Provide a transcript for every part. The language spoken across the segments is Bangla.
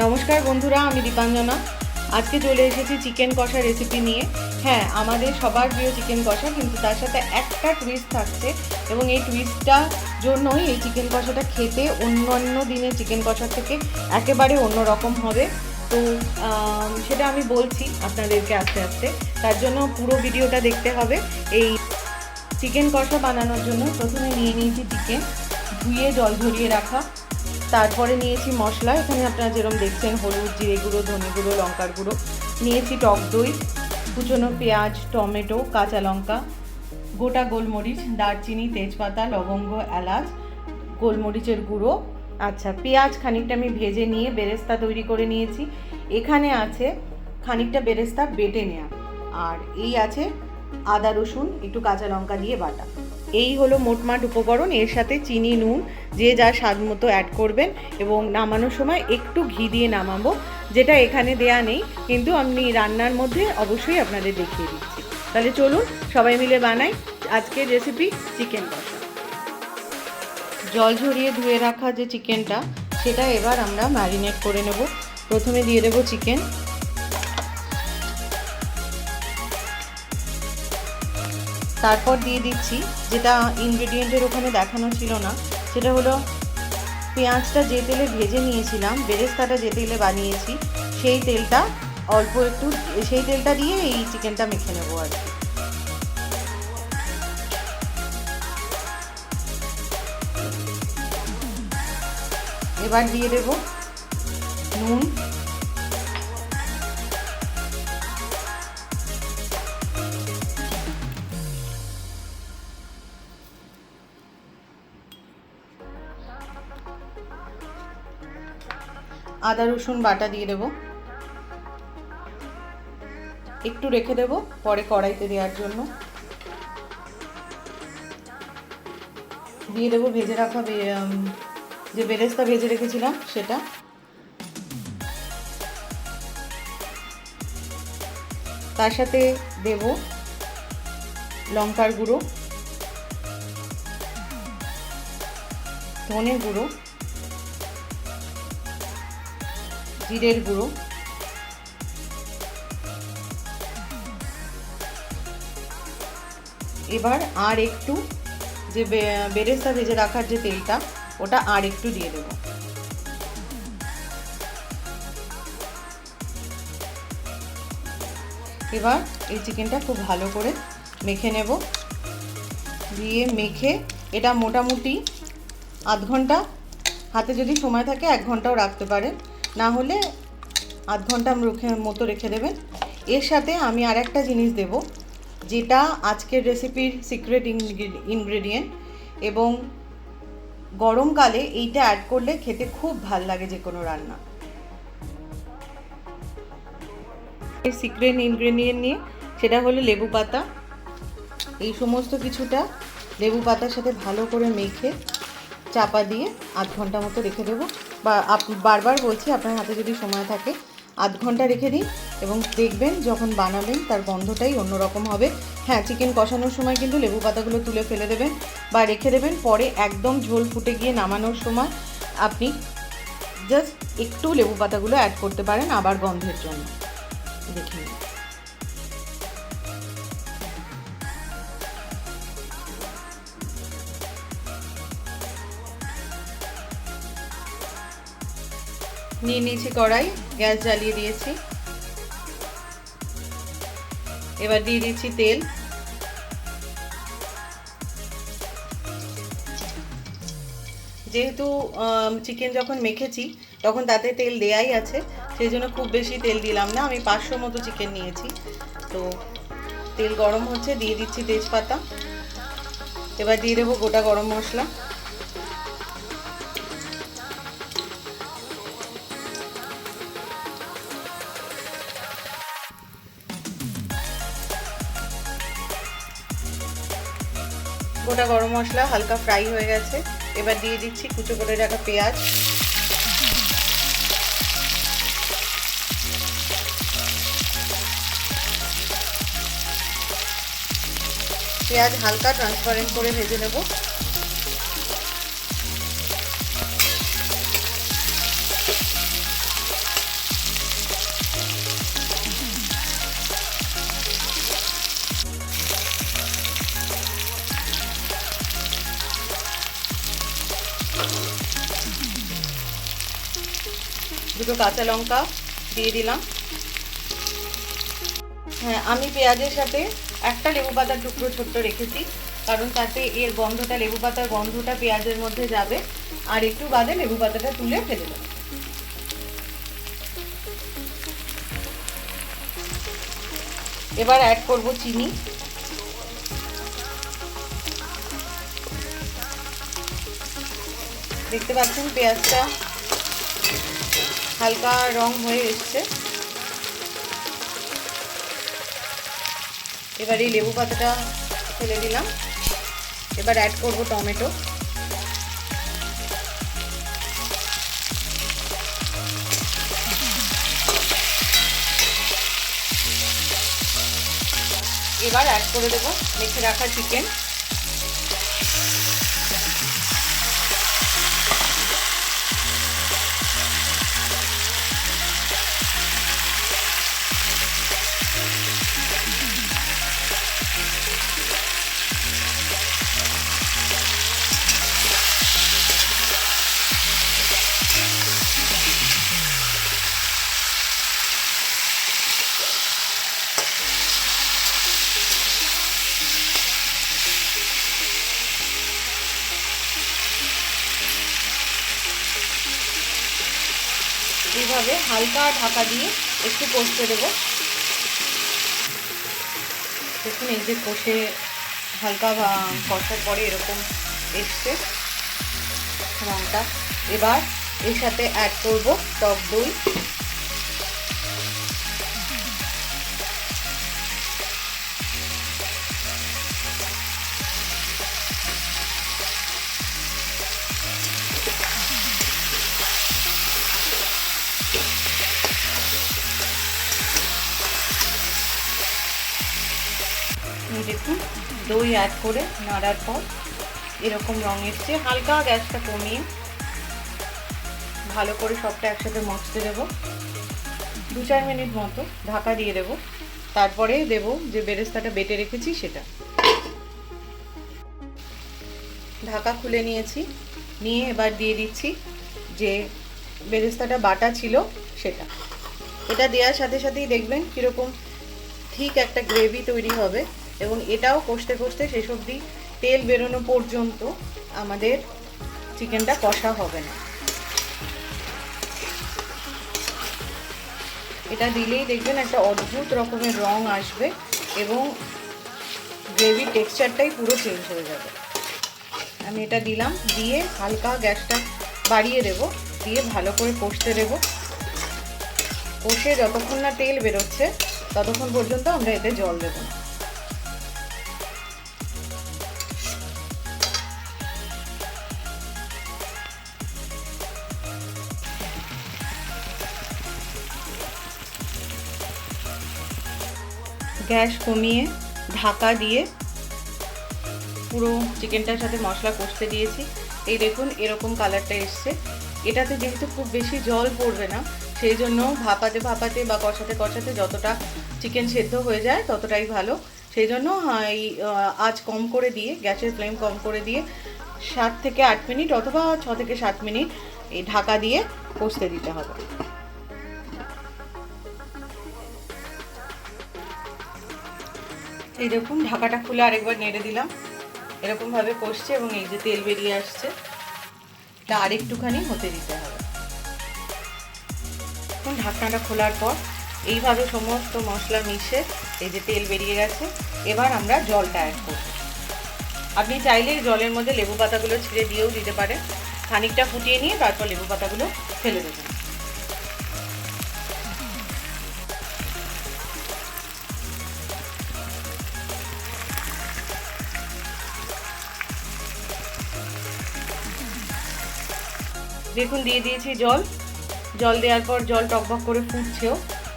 নমস্কার বন্ধুরা, আমি দীপাঞ্জনা। আজকে চলে এসেছি চিকেন কষা রেসিপি নিয়ে। হ্যাঁ, আমাদের সবার প্রিয় চিকেন কষা, কিন্তু তার সাথে একটা টুইস্ট থাকছে এবং এই টুইস্টটার জন্যই এই চিকেন কষাটা খেতে অন্যান্য দিনের চিকেন কষার থেকে একেবারে অন্যরকম হবে। তো সেটা আমি বলছি আপনাদেরকে আস্তে আস্তে। তার জন্য পুরো ভিডিওটা দেখতে হবে। এই চিকেন কষা বানানোর জন্য প্রথমে নিয়ে নিয়েছি চিকেন, ধুয়ে জল ঝরিয়ে রাখা। তারপরে নিয়েছি মশলা, এখানে আপনারা যেরকম দেখছেন হলুদ, জিরে গুঁড়ো, ধনে গুঁড়ো, লঙ্কার গুঁড়ো। নিয়েছি টক দই, কুচনো পেঁয়াজ, টমেটো, কাঁচা লঙ্কা, গোটা গোলমরিচ, দারচিনি, তেজপাতা, লবঙ্গ, এলাচ, গোলমরিচের গুঁড়ো। আচ্ছা, পেঁয়াজ খানিকটা আমি ভেজে নিয়ে বেরেস্তা তৈরি করে নিয়েছি। এখানে আছে খানিকটা বেরেস্তা বেটে নেওয়া, আর এই আছে আদা রসুন একটু কাঁচা লঙ্কা দিয়ে বাটা। এই হলো মোটমাট উপকরণ। এর সাথে চিনি, নুন যে যা স্বাদ মতো অ্যাড করবেন, এবং নামানোর সময় একটু ঘি দিয়ে নামাবো, যেটা এখানে দেয়া নেই, কিন্তু আমি রান্নার মধ্যে অবশ্যই আপনাদের দেখিয়ে দিচ্ছি। তাহলে চলুন সবাই মিলে বানাই আজকের রেসিপি চিকেন কষা। জল ঝরিয়ে ধুয়ে রাখা যে চিকেনটা, সেটা এবার আমরা ম্যারিনেট করে নেব। প্রথমে দিয়ে দেবো চিকেন, তারপর দিয়ে দিচ্ছি যেটা ইনগ্রেডিয়েন্টের ওখানে দেখানো ছিল না, সেটা হলো পেঁয়াজটা যে তেলে ভেজে নিয়েছিলাম, বেরেস্তাটা যে তেলে বানিয়েছি সেই তেলটা অল্প একটু, সেই তেলটা দিয়ে এই চিকেনটা মেখে নেবো আর কি। এবার দিয়ে দেব নুন, আদা রসুন বাটা দিয়ে দেব, একটু রেখে দেব পরে কড়াইতে দেওয়ার জন্য। দিয়ে দেবো ভেজে রাখা যে বেরেস্তা ভেজে রেখেছিলাম সেটা। তার সাথে দেব লঙ্কার গুঁড়ো, ধনে গুঁড়ো, জিরের গুঁড়ো, এবার আর একটু যে বেরেস্তা ভেজে রাখার যে তেলটা, ওটা আর একটু দিয়ে দেব। এবার এই চিকেনটা খুব ভালো করে মেখে নেব। দিয়ে মেখে এটা মোটামুটি আধ ঘন্টা, হাতে যদি সময় থাকে 1 ঘন্টাও রাখতে পারেন, না হলে আধ ঘন্টা মতো রেখে দেবেন। এর সাথে আমি আর একটা জিনিস দেব, যেটা আজকের রেসিপির সিক্রেট ইনগ্রেডিয়েন্ট, এবং গরমকালে এইটা অ্যাড করলে খেতে খুব ভাল লাগে যে কোনো রান্না। এর সিক্রেট ইনগ্রেডিয়েন্ট নিয়ে সেটা হলো লেবু পাতা। এই সমস্ত কিছুটা লেবু পাতার সাথে ভালো করে মেখে চাপা দিয়ে আধ ঘন্টা মতো রেখে দেবো। বা বারবার বলছি, আপনার হাতে যদি সময় থাকে আধ ঘন্টা রেখে দিন, এবং দেখবেন যখন বানাবেন তার গন্ধটাই অন্যরকম হবে। হ্যাঁ, চিকেন কষানোর সময় কিন্তু লেবু পাতাগুলো তুলে ফেলে দেবেন বা রেখে দেবেন, পরে একদম ঝোল ফুটে গিয়ে নামানোর সময় আপনি জাস্ট একটু লেবু পাতাগুলো অ্যাড করতে পারেন আবার গন্ধের জন্য। দেখে নিয়ে নিয়েছি কড়াই, গ্যাস জ্বালিয়ে দিয়েছি। এবার দিয়ে দিচ্ছি তেল। যেহেতু চিকেন যখন মেখেছি তখন তাতে তেল দেয়াই আছে, সেই জন্য খুব বেশি তেল দিলাম না। আমি 500 মতো চিকেন নিয়েছি। তো তেল গরম হচ্ছে, দিয়ে দিচ্ছি তেজপাতা। এবার দিয়ে দেবো গোটা গরম মশলা, গোটা গরম মশলা হালকা ফ্রাই হয়ে গেছে। এবার দিয়ে দিচ্ছি কুচো করে রাখা পেঁয়াজ, পেঁয়াজ হালকা ট্রান্সপারেন্ট করে ভেজে নেব। দুটো কাঁচা লঙ্কা দিয়ে দিলাম। হ্যাঁ, আমি পেঁয়াজের সাথে একটা লেবু পাতার টুকরো ছোট্ট রেখেছি, কারণ তাতে এর গন্ধটা, লেবু পাতার গন্ধটা পেঁয়াজের মধ্যে যাবে। আর একটু বাদে লেবু পাতাটা তুলে ফেলে দেবো। এবার অ্যাড করব চিনি। দেখতে পাচ্ছেন পেঁয়াজটা হালকা রং হয়ে এসছে। এবার এই লেবু পাতাটা ফেলে দিলাম। এবার অ্যাড করব টমেটো। এবার অ্যাড করে দেবো মেখে রাখা চিকেন। এইভাবে হালকা ঢাকা দিয়ে একটু কষতে দেবো। দেখুন এই যে কষে হালকা কষার পরে এরকম এসছে রঙটা। এবার এর সাথে অ্যাড করব টক দই। দেখুন দই অ্যাড করে নাড়ার পর এরকম রং এসছে। হালকা গ্যাসটা কমিয়ে ভালো করে সবটা একসাথে মচতে দেবো। 2-4 মিনিট মতো ঢাকা দিয়ে দেবো। তারপরে দেবো যে বেরেস্তাটা বেটে রেখেছি সেটা। ঢাকা খুলে নিয়েছি, নিয়ে এবার দিয়ে দিচ্ছি যে বেরেস্তাটা বাটা ছিল সেটা। এটা দেওয়ার সাথে সাথেই দেখবেন কীরকম ঠিক একটা গ্রেভি তৈরি হবে, এবং এটাও কষতে কষতে শেষ অবধি তেল বেরোনো পর্যন্ত আমাদের চিকেনটা কষা হবে না। এটা দিলেই দেখবেন একটা অদ্ভুত রকমের রং আসবে এবং গ্রেভির টেক্সচারটাই পুরো চেঞ্জ হয়ে যাবে। আমি এটা দিলাম, দিয়ে হালকা গ্যাসটা বাড়িয়ে দেব, দিয়ে ভালো করে কষতে দেব। কষে যতক্ষণ না তেল বেরোচ্ছে ততক্ষণ পর্যন্ত আমরা এতে জল দেব না। গ্যাস কমিয়ে ঢাকা দিয়ে পুরো চিকেনটার সাথে মশলা কষতে দিয়েছি। এই দেখুন এরকম কালারটা এসছে। এটাতে যেহেতু খুব বেশি জল পড়বে না, সেই জন্য ভাপাতে ভাপাতে বা কষাতে কষাতে যতটা চিকেন সেদ্ধ হয়ে যায় ততটাই ভালো। সেই জন্য এই আঁচ কম করে দিয়ে, গ্যাসের ফ্লেম কম করে দিয়ে 7 থেকে 8 মিনিট অথবা 6 থেকে 7 মিনিট এই ঢাকা দিয়ে কষতে দিতে হবে। এই দেখুন ঢাকাটা খুলে আরেকবার নেড়ে দিলাম। এরকমভাবে কষছে এবং এই যে তেল বেরিয়ে আসছে, এটা আরেকটুখানি হতে দিতে হবে। এখন ঢাকনাটা খোলার পর এইভাবে সমস্ত মশলা মিশে এই যে তেল বেরিয়ে গেছে। এবার আমরা জলটা অ্যাড করব। আপনি চাইলে জলের মধ্যে লেবু পাতাগুলো ছিঁড়ে দিয়েও দিতে পারেন। খানিকটা ফুটিয়ে নিয়ে তারপর লেবু পাতাগুলো ফেলে দেবেন। দেখুন দিয়ে দিয়েছি জল। জল দেওয়ার পর জল টকবক করে ফুটছেও।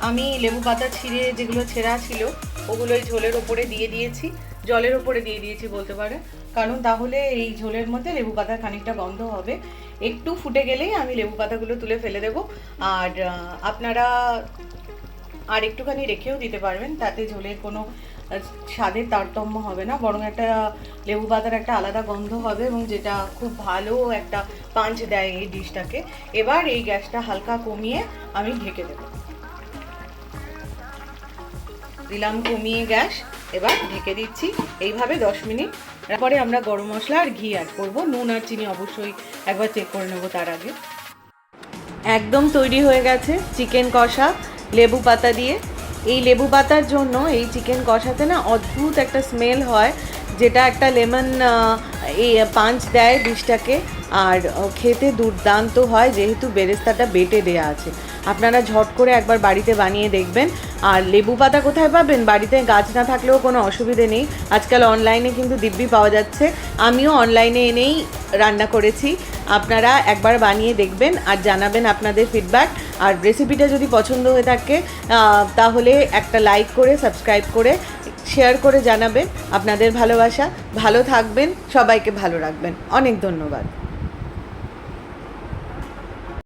আমি লেবু পাতা ছিঁড়ে যেগুলো ছেঁড়া ছিল ওগুলো এই ঝোলের ওপরে দিয়ে দিয়েছি, জলের ওপরে দিয়ে দিয়েছি বলতে পারে, কারণ তাহলে এই ঝোলের মধ্যে লেবু পাতার খানিকটা গন্ধ হবে। একটু ফুটে গেলেই আমি লেবু পাতাগুলো তুলে ফেলে দেবো। আর আপনারা আর একটুখানি রেখেও দিতে পারবেন, তাতে ঝোলের কোনো স্বাদের তারতম্য হবে না, বরং একটা লেবু পাতার একটা আলাদা গন্ধ হবে এবং যেটা খুব ভালো একটা পাঞ্চ দেয় এই ডিশটাকে। এবার এই গ্যাসটা হালকা কমিয়ে আমি ঢেকে দেবো। দিলাম কমিয়ে গ্যাস, এবার ঢেকে দিচ্ছি এইভাবে 10 মিনিট। তারপরে আমরা গরম মশলা আর ঘি অ্যাড করবো। নুন আর চিনি অবশ্যই একবার চেক করে নেবো তার আগে। একদম তৈরি হয়ে গেছে চিকেন কষা লেবু পাতা দিয়ে। এই লেবু পাতার জন্য এই চিকেন কষাতে না অদ্ভুত একটা স্মেল হয়, যেটা একটা লেমন এই পাঞ্চ দেয় ডিশটাকে, আর খেতে দুর্দান্ত হয় যেহেতু বেরেস্তাটা বেটে দেওয়া আছে। আপনারা ঝট করে একবার বাড়িতে বানিয়ে দেখবেন। আর লেবু পাতা কোথায় পাবেন? বাড়িতে গাছ না থাকলেও কোনো অসুবিধে নেই, আজকাল অনলাইনে কিন্তু দিব্যি পাওয়া যাচ্ছে। আমিও অনলাইনে এনেই রান্না করেছি। আপনারা একবার বানিয়ে দেখবেন আর জানাবেন আপনাদের ফিডব্যাক। আর রেসিপিটা যদি পছন্দ হয়ে থাকে তাহলে একটা লাইক করে, সাবস্ক্রাইব করে, শেয়ার করে জানাবেন আপনাদের ভালোবাসা। ভালো থাকবেন, সবাইকে ভালো রাখবেন। অনেক ধন্যবাদ।